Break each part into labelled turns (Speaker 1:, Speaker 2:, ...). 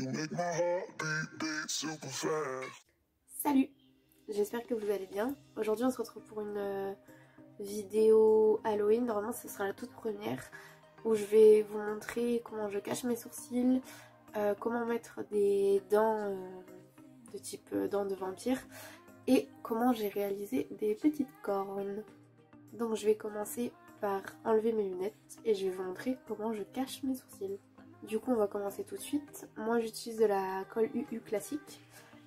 Speaker 1: You make my heart beat super fast.
Speaker 2: Salut, j'espère que vous allez bien. Aujourd'hui on se retrouve pour une vidéo Halloween. Normalement ce sera la toute première où je vais vous montrer comment je cache mes sourcils, comment mettre des dents de type dents de vampire et comment j'ai réalisé des petites cornes. Donc je vais commencer par enlever mes lunettes et je vais vous montrer comment je cache mes sourcils. Du coup on va commencer tout de suite. Moi j'utilise de la colle UU classique.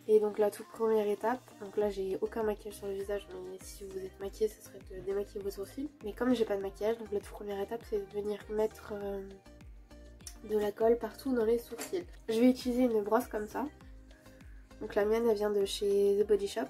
Speaker 2: Et donc la toute première étape, donc là j'ai aucun maquillage sur le visage, mais si vous êtes maquillé ce serait de démaquiller vos sourcils. Mais comme j'ai pas de maquillage, donc la toute première étape c'est de venir mettre de la colle partout dans les sourcils. Je vais utiliser une brosse comme ça. Donc la mienne elle vient de chez The Body Shop.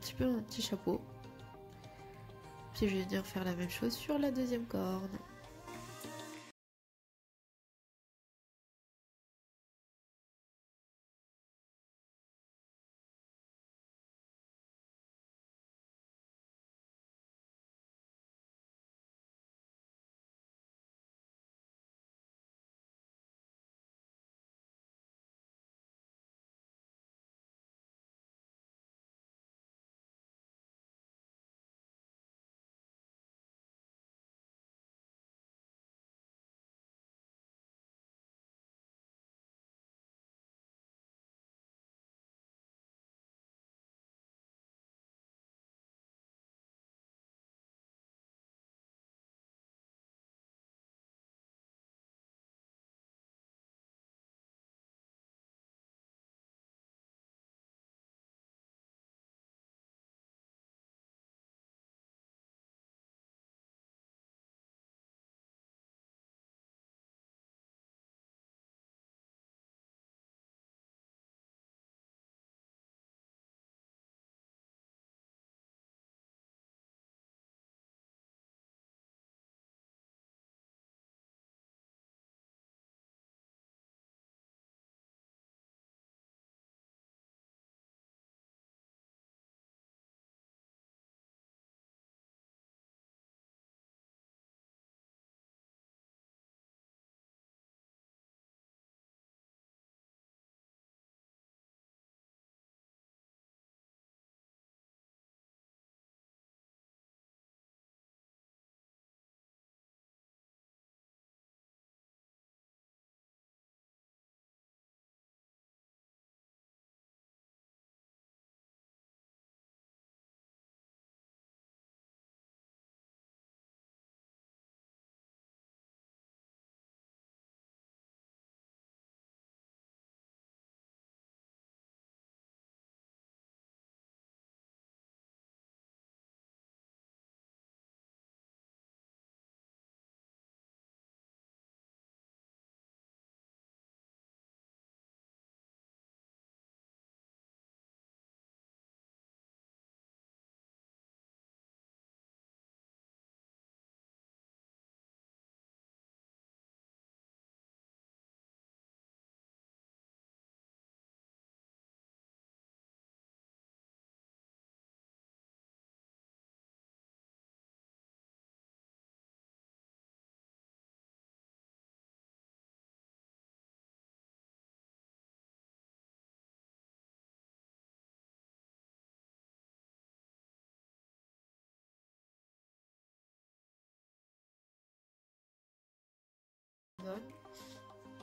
Speaker 3: petit peu mon petit chapeau. Puis je vais venir faire la même chose sur la deuxième corne.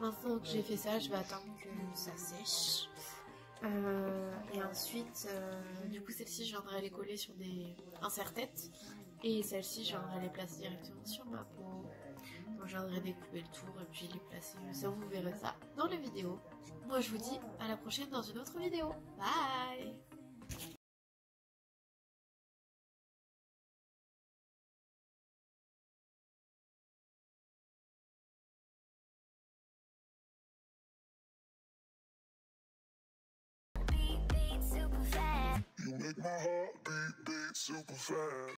Speaker 3: Maintenant que j'ai fait ça, je vais attendre que ça sèche. Et ensuite, du coup, celle-ci, je viendrai les coller sur un serre-tête. Et celle-ci, je viendrai les placer directement sur ma peau. Donc, je viendrai découper le tour et puis les placer. Ça, vous verrez ça dans la vidéo. Moi, je vous dis à la prochaine dans une autre vidéo. Bye!
Speaker 1: You make my heart beat super fast.